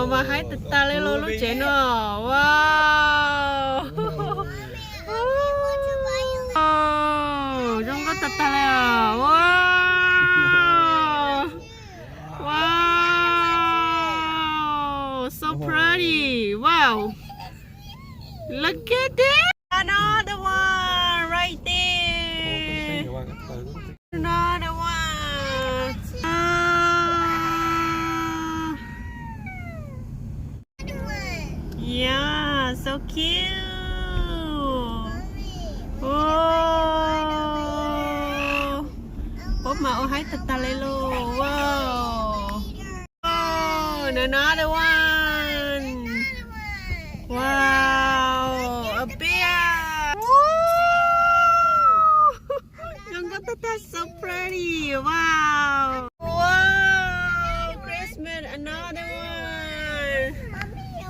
nó mà hai tật ta lên lô lúc chế nó. Wow. Wow. Trong có tật ta lên à. Wow. Wow. So pretty. Wow. Look at this. Another one right there. Another one. Yeah, so cute. Oh. Bố mà ô hái tata lên luôn. Wow. Oh, another one. Wow, a bear. That's so pretty. Wow. Wow. Christmas, another one.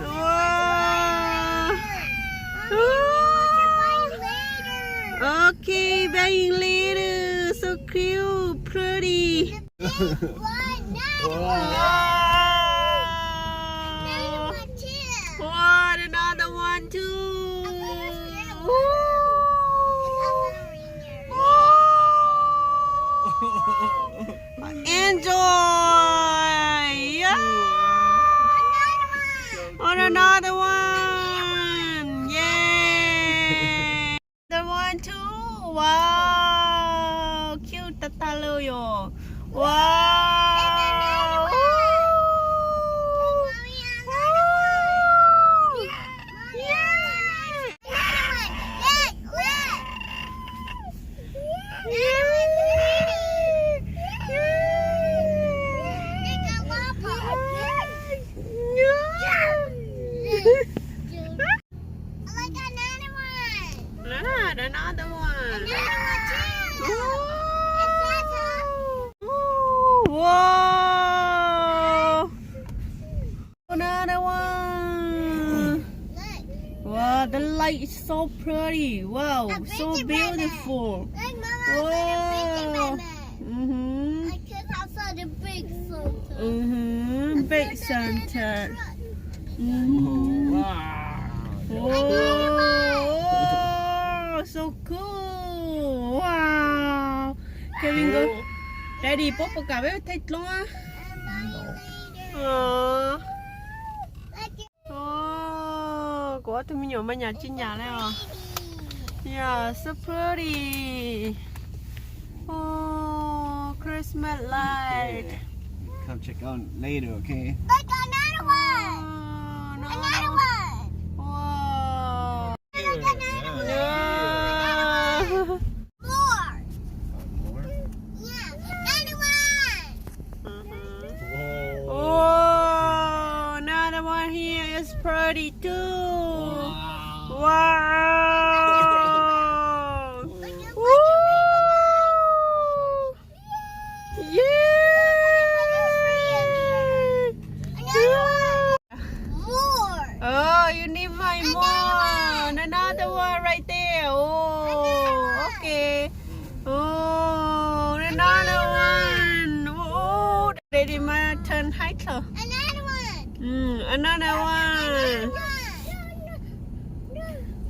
Wow. Okay, buying later. So cute, pretty. Wow. What, another one too. Enjoy! Yeah! On another one! Yay! Another one too! Wow! Cute tataloyo! Wow! Another one. Whoa! Another one. Wow, the light is so pretty. Wow, so beautiful. Wow. Big Santa. Wow. So cool. Wow. Kevin go. Daddy, Papa cả bé thấy luôn á. Của tụi mình nhỏ mà nhà trên nhà này à. Yeah, so pretty. Oh, Christmas light. Come check out later, okay? Look, another one. Another one. Wow. Yeah. More. More? Yeah, another one. Oh, another one here is pretty too. Wow. Woo. Yeah. Oh, you need find more. Another one right there. Oh, okay. Oh, another one. Oh, ready my turn height. Another one. Another one.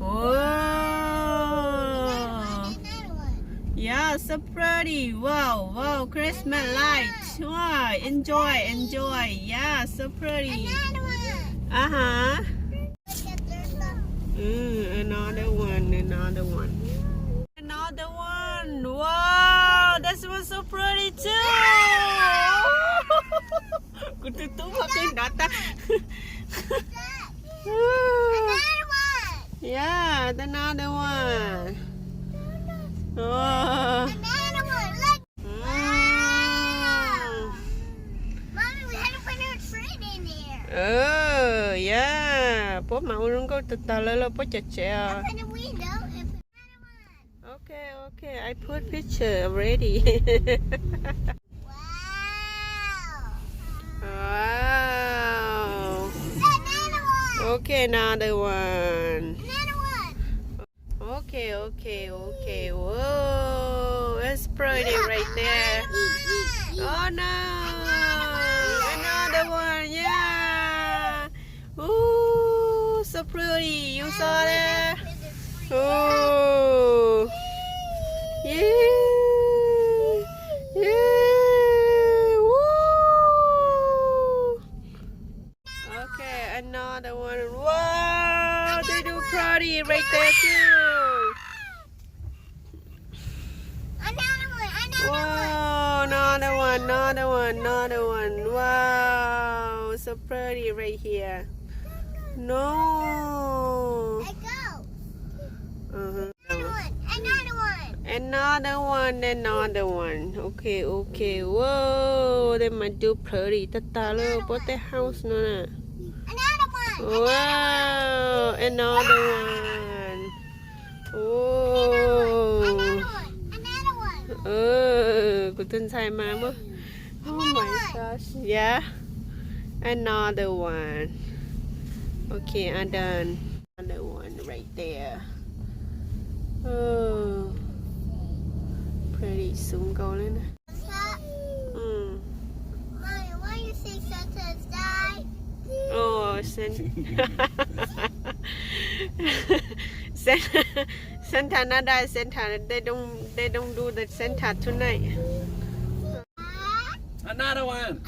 Oh. Yeah, so pretty. Wow, wow, Christmas lights. Wow, enjoy, enjoy. Yeah, so pretty. Uh-huh. Another one, another one. Another one. Wow, this was so pretty too. Yeah, another one. Oh. Another one. Look. Mommy, we had to put a tree in there. Oh, yeah. Bố màu nó có từ từ lên bố chặt chẽ. Open the window and put another one. Okay, okay. I put picture already. Wow. Wow. Another one. Okay, another one. Another one. Okay, okay, okay. Whoa, it's pretty right there. Oh no, another one, yeah. so pretty. You saw that? Oh. Yeah. Yeah. Woo. Okay, another one. Wow, they do pretty right there too. Wow, another one. Wow, so pretty right here. No. Another one. Okay. Whoa, they might do pretty. Tata lo, put the house no na. Wow, another one. Oh. Của tin sai mà mất. Oh my gosh. Yeah. Another one. Okay, I'm done. Another one right there. Oh. Pretty soon go lên. Mommy, why you say Santa's died? Oh, Santa not die. Santa, they don't do the Santa tonight. Another one.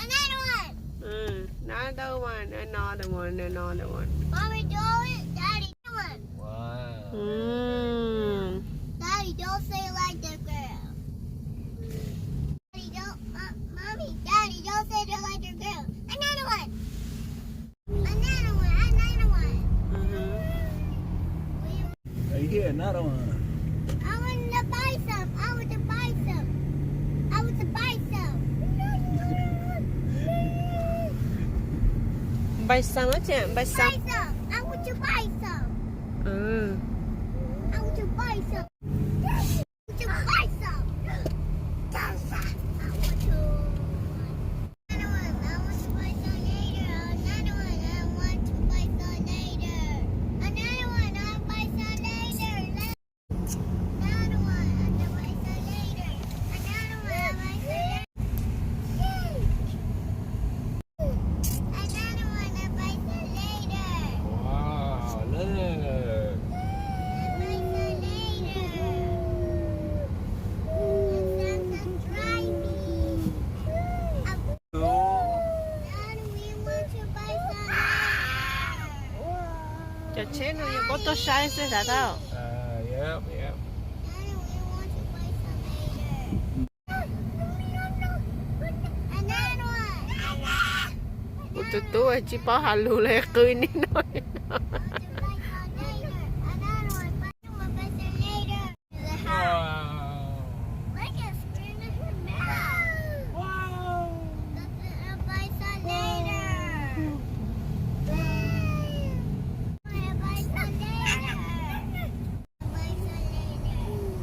Another one. Mommy, do it. Daddy, do it. Wow. Daddy, don't say it like the girl. Daddy, don't say it like the girl. Another one. Right here, another one. I want to buy some. Buy some á chị, buy some. I want to buy some. I want to buy some. Wow, look. Cho chế nó như có to size ra tao. Yep. Tụi chỉ bỏ hà lù lẹ cười ní nói.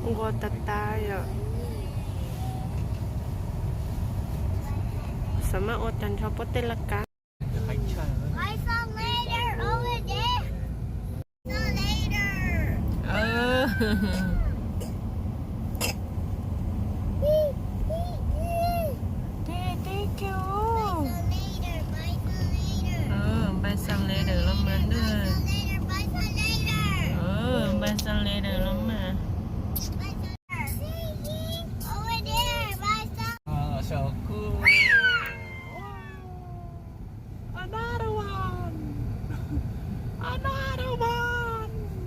Ngô tata ya. Sama otan chopo telaka. Buy some later over there. Some later. Thank you. Buy some later. Buy some later lắm mà nữa. Buy some later. Buy some later lắm mà. Over there. Buy some. Oh, so cool. Another one.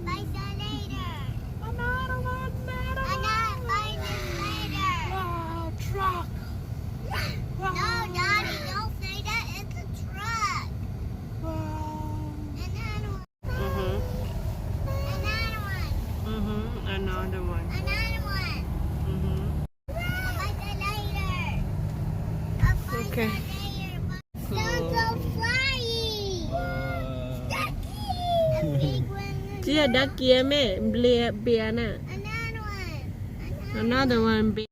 Buy some later. Another one. Buy some later. Wow, truck. No, Daddy, don't say that. It's a truck. Wow. Another one. Mhm. Another one. Another one. Another one. Mhm. Buy some later. Okay. Sounds so flying. A big one. Chị đã kia mẹ bia bia nè. Another one. Another one big.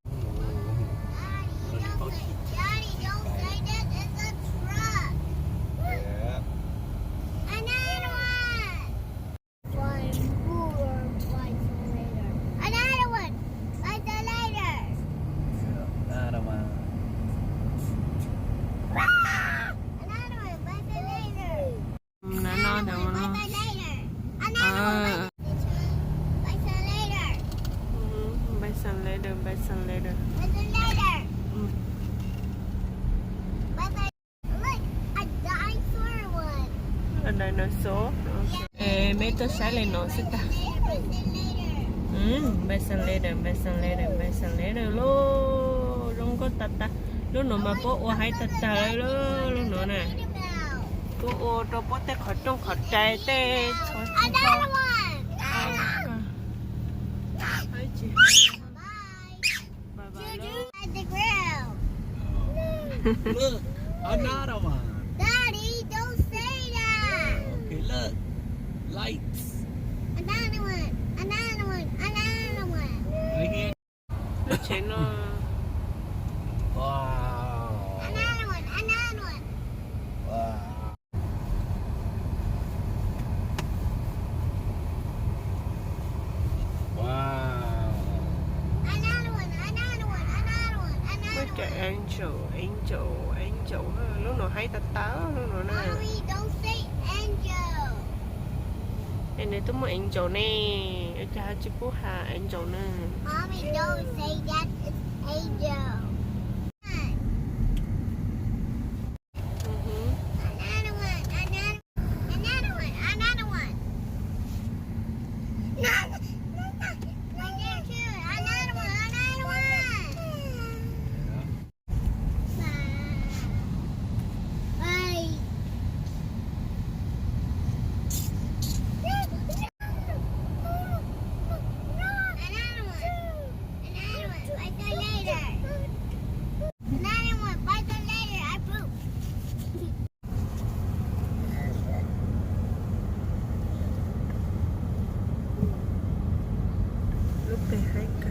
Daddy, don't say that. It's a truck. Yeah. Another one. Buy some later. Another one. Buy some later. Another one. Another one. Buy some later. Another one. Buy some later. dinosaur. Okay. Mấy tôi sẽ lên nó sẽ ta. Best later luôn. Không có tata. Lúc nó mà bố hay tata luôn. Lúc nó nè. Bố đâu bố té khỏi trong khỏi trái té. Another one. Hai chị. Bye bye. At the grill. Look, another one. Daddy, don't say that. Okay, look. Lights. Another one. Another one. Another one. Right here. Lúc chế nó. Wow. Another one. Another one. Wow. Wow. Another one. Another one. Another one. Mấy Another cái one. angel. Lúc nó hay tata. Lúc nó nè. Mommy, don't say angel. Em này tôi muốn angel nè. Ở cha chị bố hà angel nè. Mommy, don't say that. It's angel. Another one. Another one. Another one. No. Right there too. Another one. Another one. Bye. Another one. Another one. Bite that later. Another one. Bite that later. I poop. Lúc này hay cả.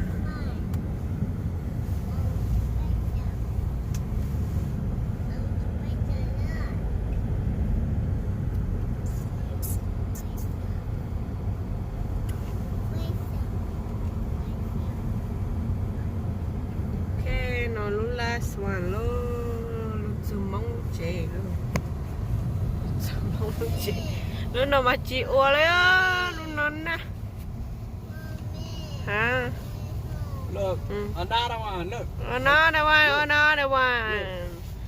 Okay, nó lúc last one luôn. Lúc chú mong chế luôn. Chú mong chế. Lúc nào mà chị ua lấy á. Lúc nó nè. Hả? Look, another one. Look. Another one.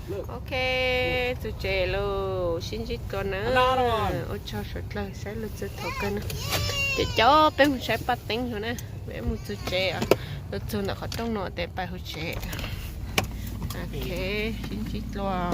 Look. Okay, tụi trẻ luôn. Xin chít con nữa. Another one. Ôi cho sụt lời sẽ lụt sụt thổ cân. Chị cho bé mình sẽ bắt tính rồi nè. Bé một tụi trẻ à. Lụt sụt là khó trong nọ để bài hụt trẻ. Ok, xin chít luôn.